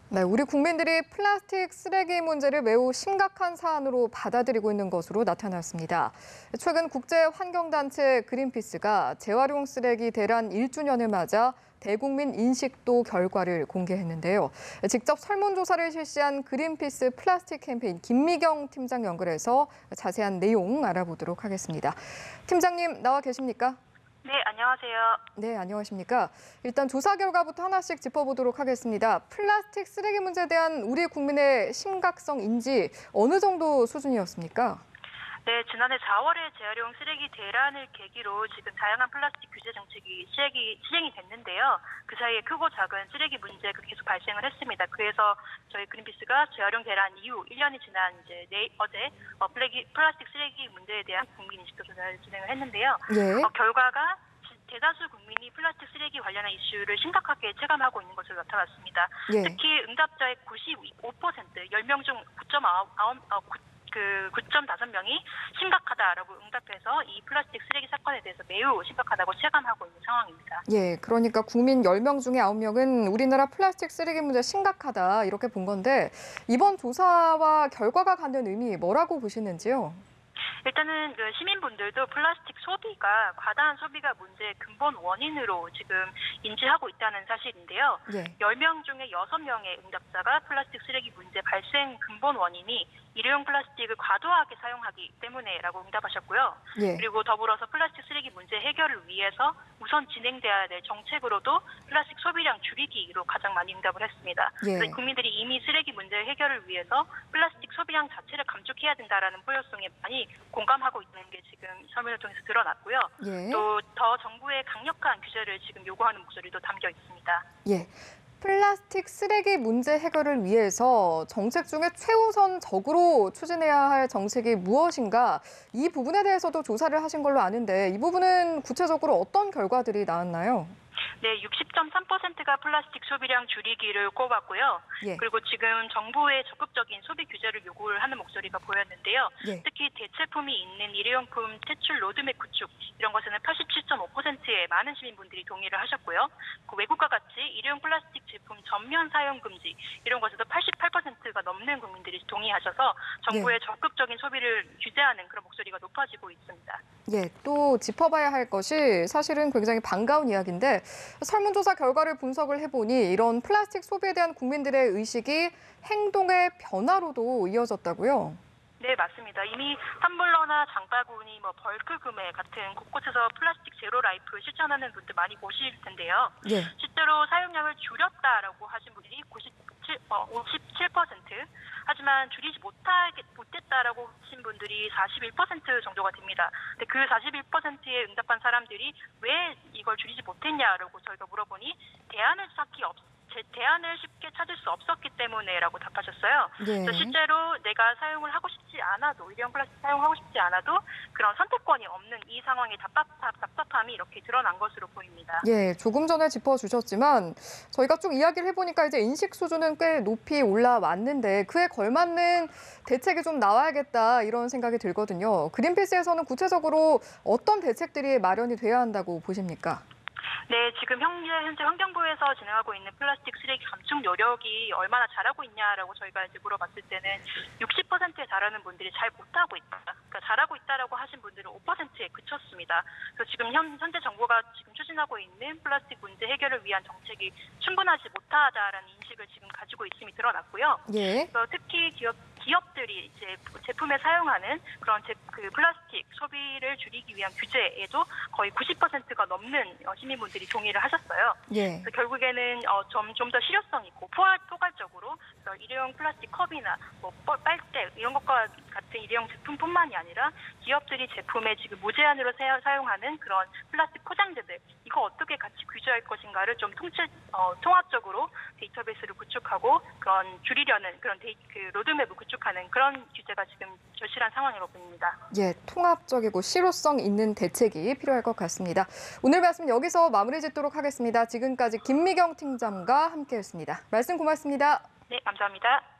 네, 우리 국민들이 플라스틱 쓰레기 문제를 매우 심각한 사안으로 받아들이고 있는 것으로 나타났습니다. 최근 국제환경단체 그린피스가 재활용 쓰레기 대란 1주년을 맞아 대국민 인식도 결과를 공개했는데요. 직접 설문조사를 실시한 그린피스 플라스틱 캠페인 김미경 팀장 연결해서 자세한 내용 알아보도록 하겠습니다. 팀장님 나와 계십니까? 네, 안녕하세요. 네, 안녕하십니까. 일단 조사 결과부터 하나씩 짚어보도록 하겠습니다. 플라스틱 쓰레기 문제에 대한 우리 국민의 심각성 인지 어느 정도 수준이었습니까? 네, 지난해 4월에 재활용 쓰레기 대란을 계기로 지금 다양한 플라스틱 규제 정책이 시행이 됐는데요. 그 사이에 크고 작은 쓰레기 문제가 계속 발생을 했습니다. 그래서 저희 그린피스가 재활용 대란 이후 1년이 지난 어제 플라스틱 쓰레기 문제에 대한 국민 인식도 조사를 진행을 했는데요. 예. 결과가 대다수 국민이 플라스틱 쓰레기 관련한 이슈를 심각하게 체감하고 있는 것으로 나타났습니다. 예. 특히 응답자의 95%, 10명 중 9.5명이 심각하다라고 응답해서 이 플라스틱 쓰레기 사건에 대해서 매우 심각하다고 체감하고 있는 상황입니다. 예, 그러니까 국민 10명 중에 9명은 우리나라 플라스틱 쓰레기 문제 심각하다 이렇게 본 건데 이번 조사와 결과가 갖는 의미 뭐라고 보시는지요? 일단은 시민분들도 플라스틱 소비가 과다한 소비가 문제의 근본 원인으로 지금 인지하고 있다는 사실인데요. 예. 10명 중에 6명의 응답자가 플라스틱 쓰레기 문제 발생 근본 원인이 일회용 플라스틱을 과도하게 사용하기 때문에라고 응답하셨고요. 예. 그리고 더불어서 플라스틱 쓰레기 문제 해결을 위해서 우선 진행돼야 될 정책으로도 플라스틱 소비량 줄이기로 가장 많이 응답을 했습니다. 예. 그래서 국민들이 이미 쓰레기 문제 해결을 위해서 플라스틱 소비량 자체를 감축해야 된다라는 포효성에 많이 공감하고 있는 게 지금 설문을 통해서 드러났고요. 예. 또 더 정부의 강력한 규제를 지금 요구하는 목소리도 담겨 있습니다. 예. 플라스틱 쓰레기 문제 해결을 위해서 정책 중에 최우선적으로 추진해야 할 정책이 무엇인가 이 부분에 대해서도 조사를 하신 걸로 아는데 이 부분은 구체적으로 어떤 결과들이 나왔나요? 네, 60.3%가 플라스틱 소비량 줄이기를 꼽았고요. 예. 그리고 지금 정부의 적극적인 소비 규제를 요구를 하는 목소리가 보였는데요. 예. 특히 대체품이 있는 일회용품 퇴출 로드맵 구축 이런 것에는 87.5%의 많은 시민분들이 동의를 하셨고요. 그 외국과 같이 일회용 플라스틱 제품 전면 사용 금지 이런 것에도 88%가 넘는 국민들이 동의하셔서 정부의 적극적인 소비를 규제하는 그런 목소리가 높아지고 있습니다. 예, 또 짚어봐야 할 것이 사실은 굉장히 반가운 이야기인데 설문조사 결과를 분석을 해보니 이런 플라스틱 소비에 대한 국민들의 의식이 행동의 변화로도 이어졌다고요? 네, 맞습니다. 이미 텀블러나 장바구니, 벌크 구매 같은 곳곳에서 플라스틱 제로 라이프 실천하는 분들 많이 보실 텐데요. 예. 실제로 사용량을 줄였다라고 하신 분들이 57%, 하지만 줄이지 못했다라고 하신 분들이 41% 정도가 됩니다. 근데 그 41%의 응답한 사람들이 왜 이걸 줄이지 못했냐라고 저희가 물어보니 대안을 쉽게 찾을 수 없었기 때문에라고 답하셨어요. 예. 그래서 실제로 내가 사용을 하고 싶지 않아도 일회용 플라스틱 사용하고 싶지 않아도 그런 선택권이 없는 이 상황의 답답함이 이렇게 드러난 것으로 보입니다. 예, 조금 전에 짚어주셨지만 저희가 쭉 이야기를 해보니까 이제 인식 수준은 꽤 높이 올라왔는데 그에 걸맞는 대책이 좀 나와야겠다 이런 생각이 들거든요. 그린피스에서는 구체적으로 어떤 대책들이 마련이 돼야 한다고 보십니까? 네, 지금 현재 환경부에서 진행하고 있는 플라스틱 쓰레기 감축 노력이 얼마나 잘하고 있냐라고 저희가 이제 물어봤을 때는 60%에 달하는 분들이 잘 못하고 있다. 그러니까 잘하고 있다라고 하신 분들은 5%에 그쳤습니다. 그래서 지금 현재 정부가 지금 추진하고 있는 플라스틱 문제 해결을 위한 정책이 충분하지 못하다라는 인식을 지금 가지고 있음이 드러났고요. 예. 그래서 특히 기업들이 이제 제품에 사용하는 그런 플라스틱 소비를 줄이기 위한 규제에도 거의 90%가 넘는 시민분들이 동의를 하셨어요. 예. 그래서 결국에는 좀 더 실효성 있고 포괄적으로 일회용 플라스틱 컵이나 빨대 이런 것과 같은 일회용 제품뿐만이 아니라 기업들이 제품에 지금 무제한으로 사용하는 그런 플라스틱 포장재들 이거 어떻게 같이 규제할 것인가를 좀 통합적으로 데이터베이스를 구축하고 그런 줄이려는 그런 로드맵을 구축하는 그런 규제가 지금 절실한 상황으로 보입니다. 예, 통합적이고 실효성 있는 대책이 필요할 것 같습니다. 오늘 말씀 여기서 마무리 짓도록 하겠습니다. 지금까지 김미경 팀장과 함께했습니다. 말씀 고맙습니다. 네, 감사합니다.